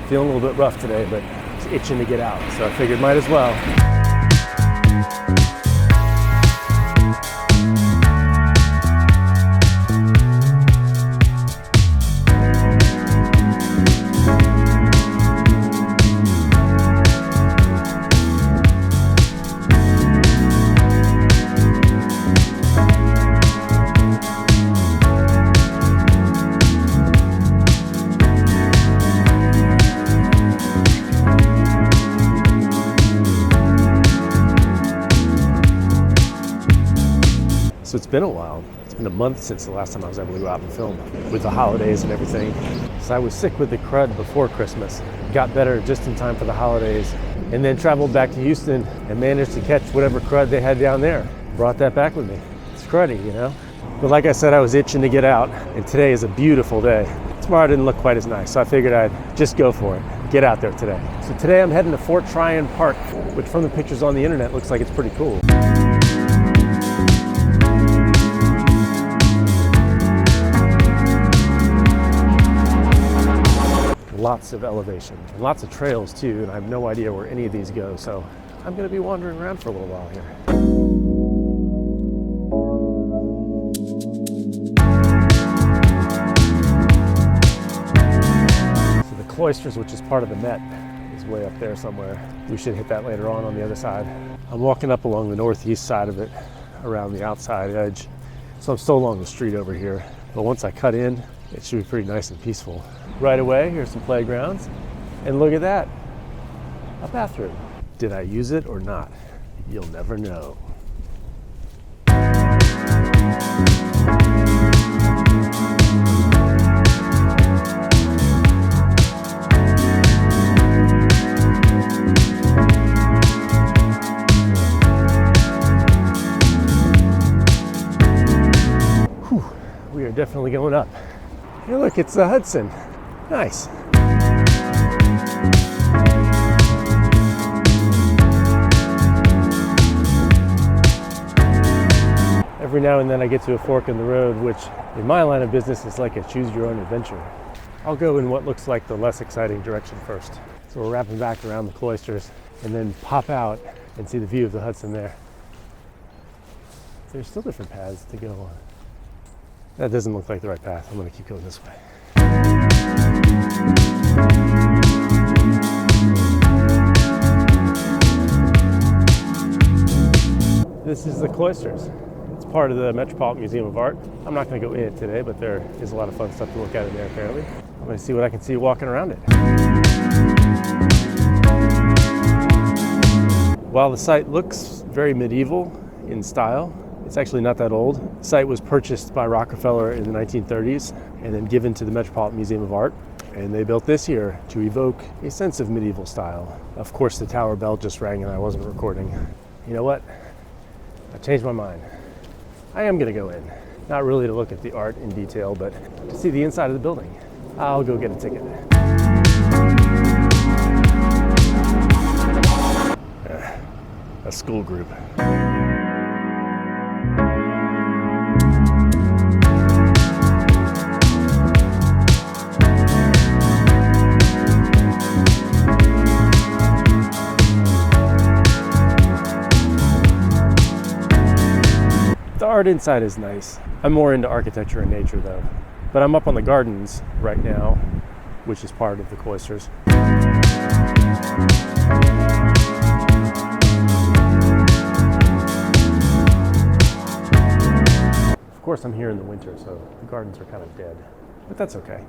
Feeling a little bit rough today, but it's itching to get out, so I figured might as well. So it's been a while. It's been a month since the last time I was able to go out and film with the holidays and everything. So I was sick with the crud before Christmas, got better just in time for the holidays, and then traveled back to Houston and managed to catch whatever crud they had down there. Brought that back with me. It's cruddy, you know? But like I said, I was itching to get out, and today is a beautiful day. Tomorrow didn't look quite as nice, so I figured I'd just go for it. Get out there today. So today I'm heading to Fort Tryon Park, which from the pictures on the internet looks like it's pretty cool. Lots of elevation and lots of trails too, and I have no idea where any of these go, so I'm going to be wandering around for a little while here. So the Cloisters, which is part of the Met, is way up there somewhere. We should hit that later on the other side. I'm walking up along the northeast side of it, around the outside edge, so I'm still along the street over here, but once I cut in, it should be pretty nice and peaceful. Right away, here's some playgrounds, and look at that, a bathroom. Did I use it or not? You'll never know. Whew, we are definitely going up. Hey, look, it's the Hudson. Nice. Every now and then I get to a fork in the road, which in my line of business is like a choose your own adventure. I'll go in what looks like the less exciting direction first. So we're wrapping back around the Cloisters and then pop out and see the view of the Hudson there. There's still different paths to go on. That doesn't look like the right path. I'm going to keep going this way. This is the Cloisters. It's part of the Metropolitan Museum of Art. I'm not going to go in it today, but there is a lot of fun stuff to look at in there apparently. I'm going to see what I can see walking around it. While the site looks very medieval in style, it's actually not that old. The site was purchased by Rockefeller in the 1930s and then given to the Metropolitan Museum of Art. And they built this here to evoke a sense of medieval style. Of course, the tower bell just rang and I wasn't recording. You know what? I changed my mind. I am gonna go in. Not really to look at the art in detail, but to see the inside of the building. I'll go get a ticket. A school group. The art inside is nice. I'm more into architecture and nature though. But I'm up on the gardens right now, which is part of the Cloisters. Of course I'm here in the winter, so the gardens are kind of dead, but that's okay.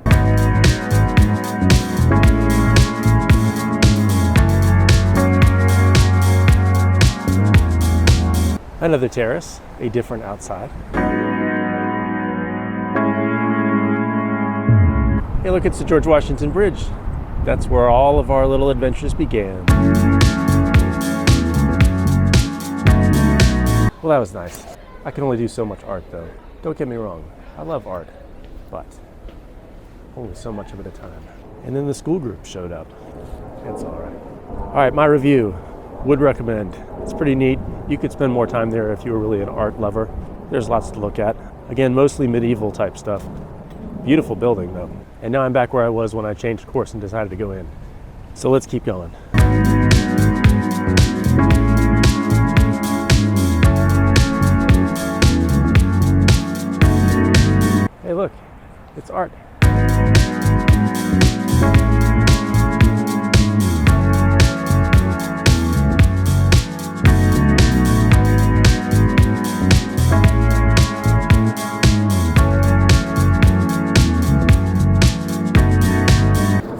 Another terrace, a different outside. Hey, look, it's the George Washington Bridge. That's where all of our little adventures began. Well, that was nice. I can only do so much art though. Don't get me wrong, I love art, but only so much of it at a time. And then the school group showed up. It's all right. All right, my review. Would recommend. It's pretty neat. You could spend more time there if you were really an art lover. There's lots to look at. Again, mostly medieval type stuff. Beautiful building though. And now I'm back where I was when I changed course and decided to go in. So let's keep going. Hey look, it's art.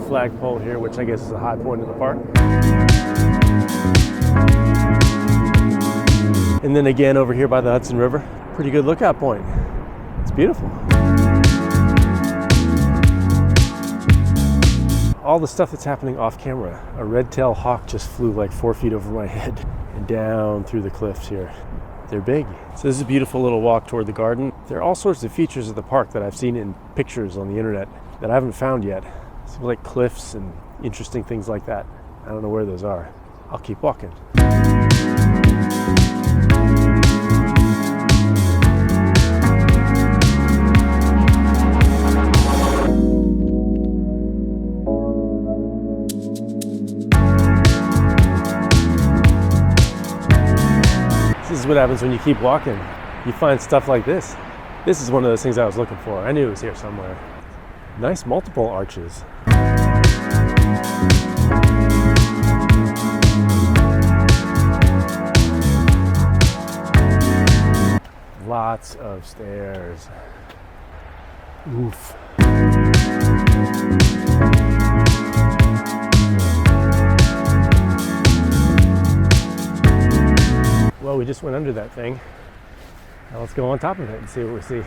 Flagpole here, which I guess is a high point of the park. And then again over here by the Hudson River, pretty good lookout point. It's beautiful. All the stuff that's happening off camera. A red-tailed hawk just flew like 4 feet over my head and down through the cliffs here. They're big. So this is a beautiful little walk toward the garden. There are all sorts of features of the park that I've seen in pictures on the internet that I haven't found yet. Seems like cliffs and interesting things like that. I don't know where those are. I'll keep walking. This is what happens when you keep walking. You find stuff like this. This is one of those things I was looking for. I knew it was here somewhere. Nice multiple arches. Lots of stairs. Oof. Well, we just went under that thing. Now let's go on top of it and see what we see.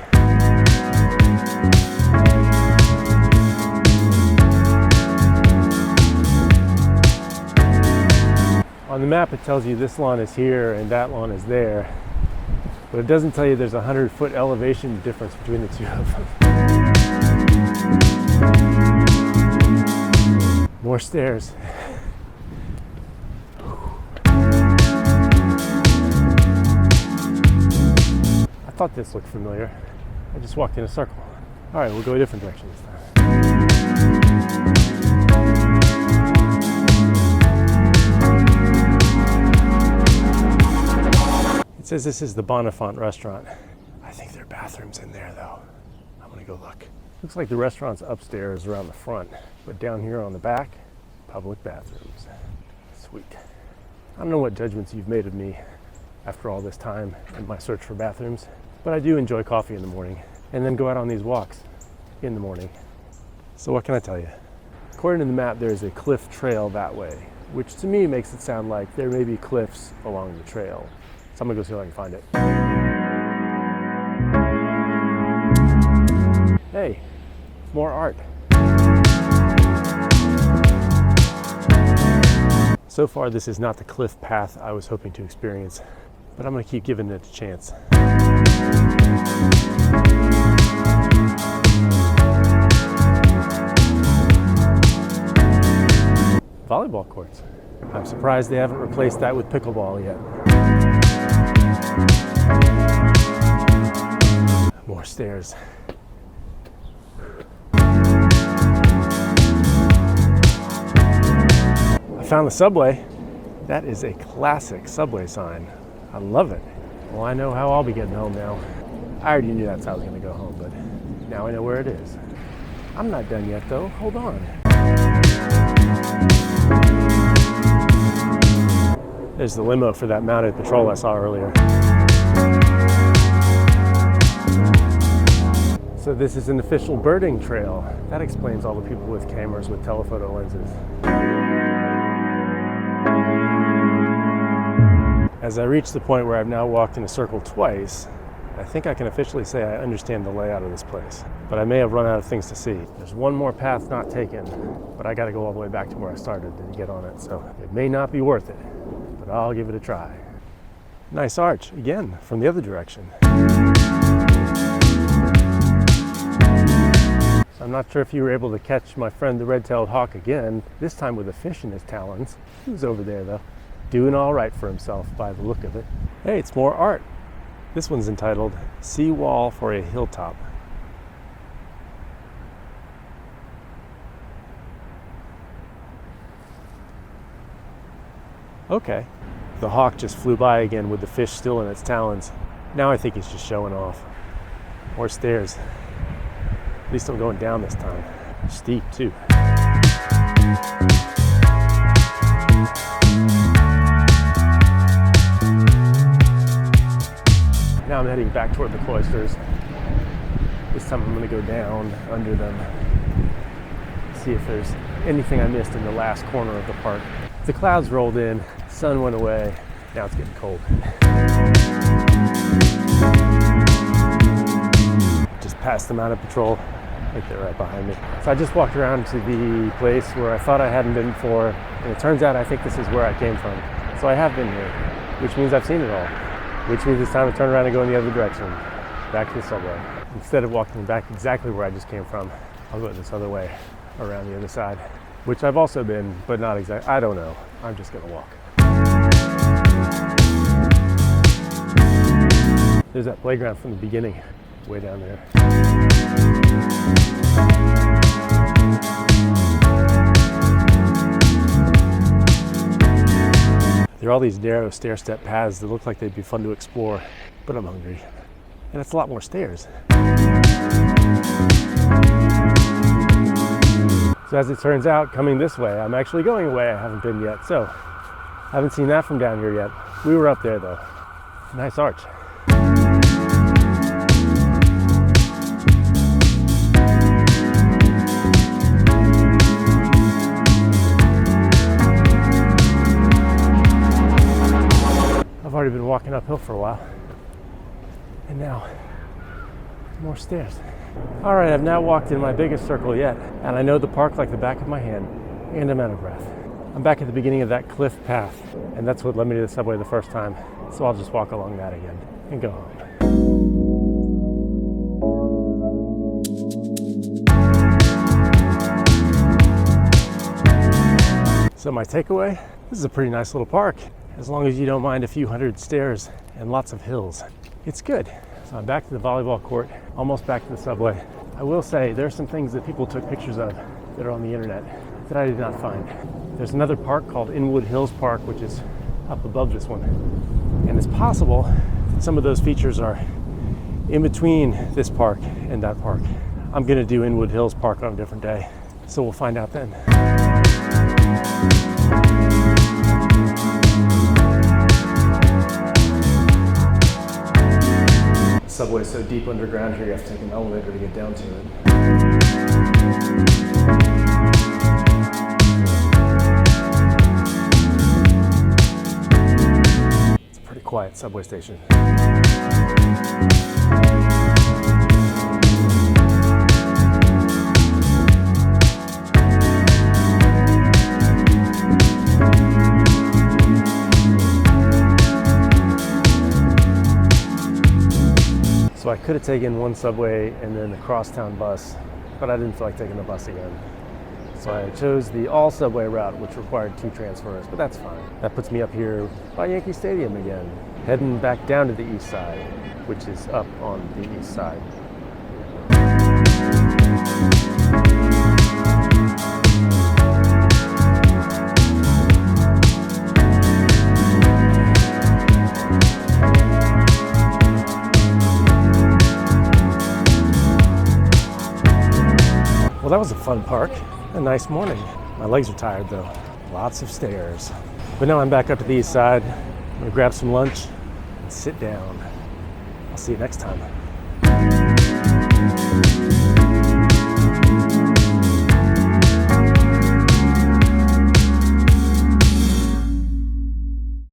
On the map it tells you this lawn is here and that lawn is there, but it doesn't tell you there's a 100-foot elevation difference between the two of them. More stairs. I thought this looked familiar. I just walked in a circle. All right, we'll go a different direction this time. It says this is the Bonnefont restaurant. I think there are bathrooms in there though. I'm gonna go look. Looks like the restaurant's upstairs around the front, but down here on the back, public bathrooms. Sweet. I don't know what judgments you've made of me after all this time in my search for bathrooms, but I do enjoy coffee in the morning and then go out on these walks in the morning. So what can I tell you? According to the map, there's a cliff trail that way, which to me makes it sound like there may be cliffs along the trail. So I'm gonna go see if I can find it. Hey, more art. So far, this is not the cliff path I was hoping to experience, but I'm gonna keep giving it a chance. Volleyball courts. I'm surprised they haven't replaced that with pickleball yet. More stairs. I found the subway. That is a classic subway sign. I love it. Well, I know how I'll be getting home now. I already knew that's how I was going to go home, but now I know where it is. I'm not done yet though. Hold on. There's the limo for that mounted patrol I saw earlier. So this is an official birding trail. That explains all the people with cameras with telephoto lenses. As I reach the point where I've now walked in a circle twice, I think I can officially say I understand the layout of this place, but I may have run out of things to see. There's one more path not taken, but I gotta go all the way back to where I started to get on it, so it may not be worth it, but I'll give it a try. Nice arch, again, from the other direction. I'm not sure if you were able to catch my friend the red-tailed hawk again, this time with a fish in his talons. He was over there though, doing all right for himself by the look of it. Hey, it's more art. This one's entitled Seawall for a Hilltop. Okay. The hawk just flew by again with the fish still in its talons. Now I think it's just showing off. More stairs. At least I'm going down this time. Steep too. Now I'm heading back toward the Cloisters. This time I'm going to go down under them. See if there's anything I missed in the last corner of the park. The clouds rolled in, sun went away, now it's getting cold. Just past the mounted patrol, right there, right behind me. So I just walked around to the place where I thought I hadn't been before, and it turns out I think this is where I came from. So I have been here, which means I've seen it all, which means it's time to turn around and go in the other direction, back to the subway. Instead of walking back exactly where I just came from, I'll go this other way, around the other side, which I've also been, but not exactly. I don't know. I'm just gonna walk. There's that playground from the beginning, way down there. There are all these narrow stair-step paths that look like they'd be fun to explore, but I'm hungry. And it's a lot more stairs. So as it turns out, coming this way, I'm actually going a way I haven't been yet. So, haven't seen that from down here yet. We were up there though. Nice arch. I've already been walking uphill for a while. And now, more stairs. All right, I've now walked in my biggest circle yet, and I know the park like the back of my hand, and I'm out of breath. I'm back at the beginning of that cliff path, and that's what led me to the subway the first time, so I'll just walk along that again and go home. So my takeaway, this is a pretty nice little park, as long as you don't mind a few hundred stairs and lots of hills. It's good. So I'm back to the volleyball court, almost back to the subway. I will say there's some things that people took pictures of that are on the internet that I did not find. There's another park called Inwood Hills Park, which is up above this one. And it's possible that some of those features are in between this park and that park. I'm gonna do Inwood Hills Park on a different day, so we'll find out then. The subway's so deep underground here, you have to take an elevator to get down to it. It's a pretty quiet subway station. So I could have taken one subway and then the crosstown bus, but I didn't feel like taking the bus again. So I chose the all subway route, which required 2 transfers, but that's fine. That puts me up here by Yankee Stadium again, heading back down to the east side, which is up on the east side. Well, that was a fun park, a nice morning. My legs are tired though, lots of stairs. But now I'm back up to the east side. I'm gonna grab some lunch and sit down. I'll see you next time.